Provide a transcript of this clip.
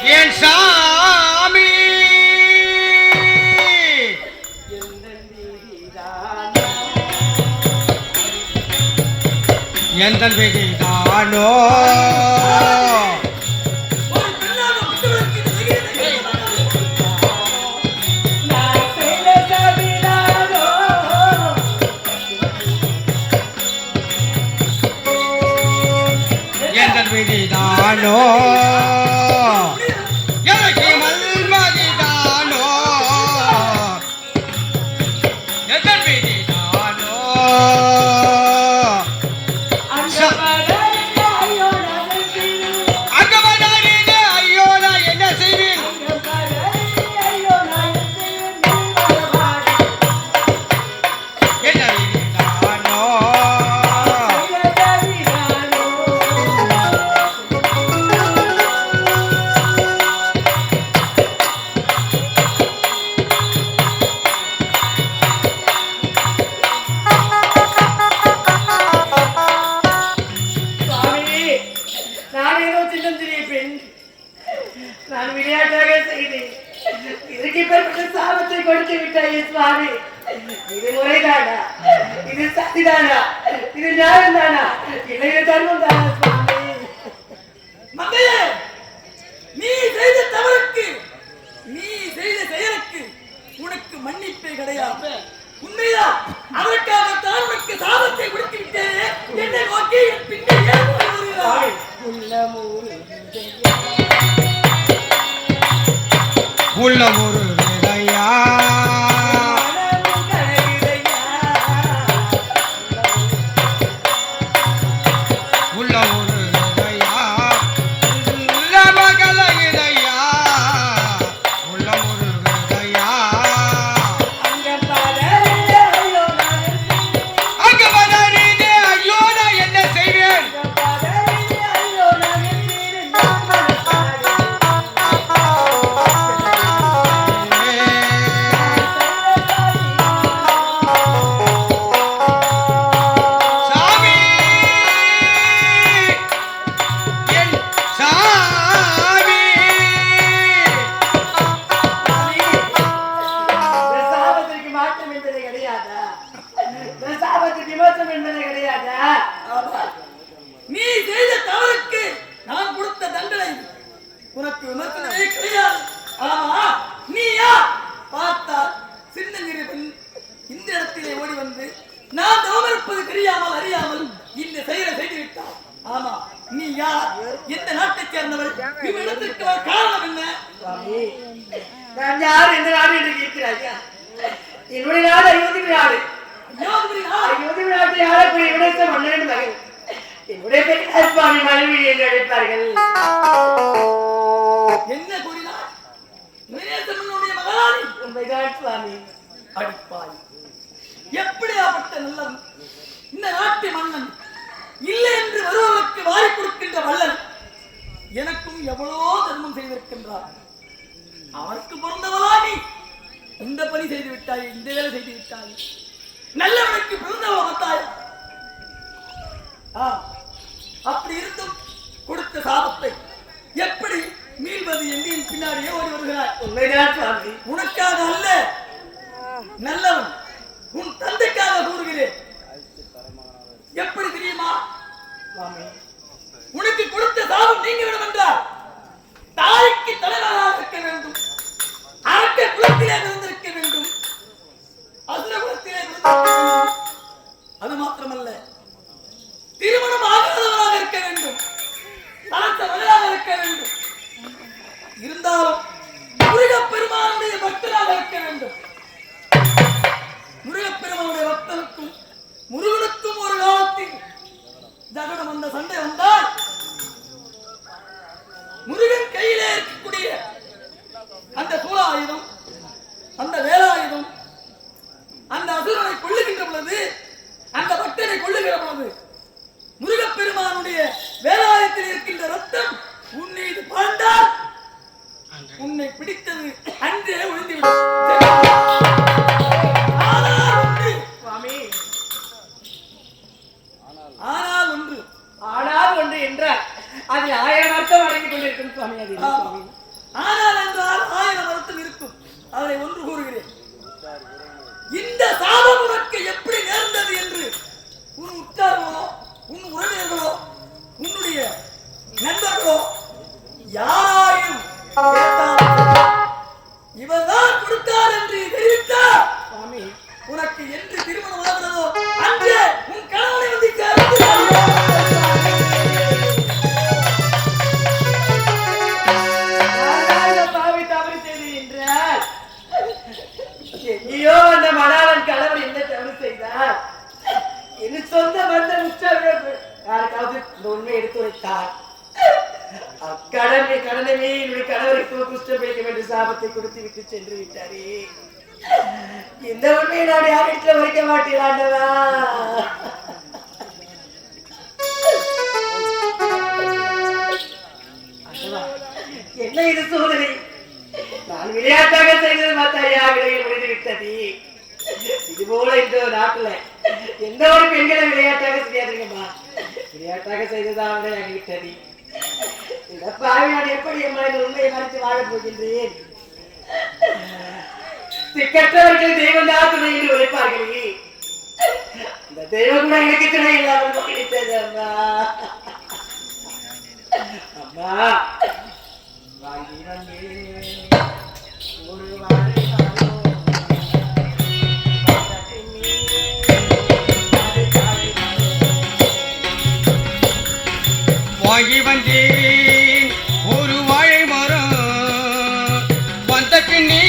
என் சாமி எந்த விதிதானோ எந்த விதிதானோ எனக்கு மல்மதிதானோ எந்த விதிதானோ நான் விளையாட்டாக செய்தேன். இதுக்கு பெற்ற சாபத்தை கொடுத்து விட்டாயே சுவாமி. இது முறைதானா? இது சதிதானா? இது நியாயம் தானா? இல்லை தர்மம் தானா சுவாமி? மங்கையே, நீ செய்த தவறுக்கு, நீ செய்த செயலுக்கு உனக்கு மன்னிப்பே கிடையாது. உண்மைதான். அதற்காகத்தான் உனக்கு சாபத்தை கொடுத்து விட்டேனே. என்னை நோக்கி பின்னே வருகிறாய். உள்ள ஒரு விதையா உள்ள ஒரு விதையா உள்ள மகள இதையா உள்ள ஒரு விதையா அங்க பதறினே ஐயோ நான் என்ன செய்வேன்? நீ செய்த தவறுக்கு நான் கொடுத்த தண்டனை உனக்கு விமர்சனமே கிடையாது. ஆமா, நீ யார்? பார்த்தா சின்னஞ்சிறு பெண் இந்த இடத்திலே ஓடி வந்து நான் தவறிருப்பது தெரியாமல் அறியாமல் இந்த செயலை செய்து விட்டார். ஆமா, நீ யார்? எந்த நாட்டைச் சேர்ந்தவள்? இவ்விடத்திற்கு வர காரணம் என்ன? நான் யார்? எந்த நாடு என்று கேட்கிறாயா? என்னுடைய நாடு அயோத்தி நாடு. அயோத்தி நாட்டை ஆளக்கூடிய விடத்த மன்னன் மகன். என்னுடைய பெரிய சுவாமி மனைவி என்று அழைப்பார்கள். என்ன கூறினார்? வினேசமனுடைய மகாராணி. உண்மைதான் சுவாமி. அடிப்பாய், எப்படியாப்பட்ட நல்லவன் இந்த நாட்டு மன்னன்! இல்லை என்று வருவதற்கு வாரி கொடுக்கின்ற வல்லன் எனக்கும் எவ்வளோ தர்மம் செய்திருக்கின்றார். அவருக்கு பிறந்தவளா நீ? இந்த பணி செய்து விட்டாய், இந்த வேலை செய்து விட்டாய். நல்லவனுக்கு பிறந்தவ வந்தாய். அப்படி இருந்தும் கொடுத்த சாபத்தை எப்படி மீள்வது என்று பின்னாடியே ஓடி வருகிறாய். உண்மைதான் சுவாமி. உனக்காக அல்ல, நல்லவன் உன் தந்தைக்காக கூறுகிறேன். எப்படி தெரியுமா? உனக்கு கொடுத்த சாபம் நீங்கிவிடும் என்றால் தாய்க்கு தலைவராக இருக்க வேண்டும், அரக்க குலத்திலே இருந்திருக்க வேண்டும், அசுர குலத்திலே இருந்திருக்க வேண்டும். அது மாத்திரமல்ல, திருமணம் ஆகாதவராக இருக்க வேண்டும், தனத்தவராக இருக்க வேண்டும். இருந்தாலும் முருகப்பெருமானுடைய பக்தராக இருக்க வேண்டும். முருகப்பெருமானுடைய பக்தனுக்கும் முருகனுக்கும் ஒரு காலத்தில் ஜகடம் வந்த சண்டை வந்தால் முருகன் கையிலே இருக்கக்கூடிய அந்த சூலாயுதம், அந்த வேலாயுதம், அந்த அசுரனை கொள்ளுகின்ற பொழுது, அந்த பக்தனை கொள்ளுகிற பொழுது முருகப்பெருமானுடைய வேலாயத்தில் இருக்கின்ற ரத்தம் உன்னை பாண்டால் உன்னை பிடித்தது அன்றே ஒழிந்துவிடும். ஆனால் ஒன்று என்றால் அது 1000 அர்த்தம் அடங்கிக் கொண்டிருக்கும் சுவாமி. ஆனால் என்றால் 1000 வருத்தம் இருக்கும். அதை ஒன்று கூறுகிறேன். இந்த சாபம் உனக்கு எப்படி நேர்ந்தது என்று உன் உற்றார்களோ உன் உறவினர்களோ உன்னுடைய நண்பர்களோ யாராயும் இவர்தான் கொடுத்தார் என்று தெரிவித்தார் சுவாமி, உனக்கு என்று திருமணம் ஆகிறதோ அன்று உன் கணவனை வந்து பாவி தவறு செய்து என்றால் எங்கேயோ அந்த மணாளன் கணவன் என்ன தவறு செய்தார்? என் சொந்த வந்த உற்சாக யாருக்காவது இந்த உண்மை எடுத்து வைத்தார். அக்கடனை கடனமே என்னுடைய கணவருக்கு குஷ்டம் வைக்க வேண்டிய சாபத்தை கொடுத்து விட்டு சென்று விட்டாரே. இந்த உண்மையை நான் யார் வீட்டுல வைக்க மாட்டேன் ஆண்டவா. என்ன இது சோதனை? நான் விளையாட்டாக செய்தது மாத்தாயா விலையில் முடிந்து விட்டது. இது போல இந்த நாட்டுல எந்த ஒரு பெண்களை விளையாட்டாக செய்யாதீங்கம்மா. விளையாட்டாக செய்ததான் விளையாடி விட்டது. இந்த பாவி நான் எப்படி எம்மா இந்த உண்மையை மறைத்து வாழப் போகின்றேன்? திக்கற்றவர்கள் தெய்வம் தான் துணை என்று உழைப்பார்களே. இந்த தெய்வம் கூட எனக்கு துணை இல்லாமல் கிடைத்தது அம்மா. அம்மா வாங்கி வந்தேன் ஒரு வாழை வாங்கி வந்தேன் ஒரு வாழை மரம் வந்த பின்னே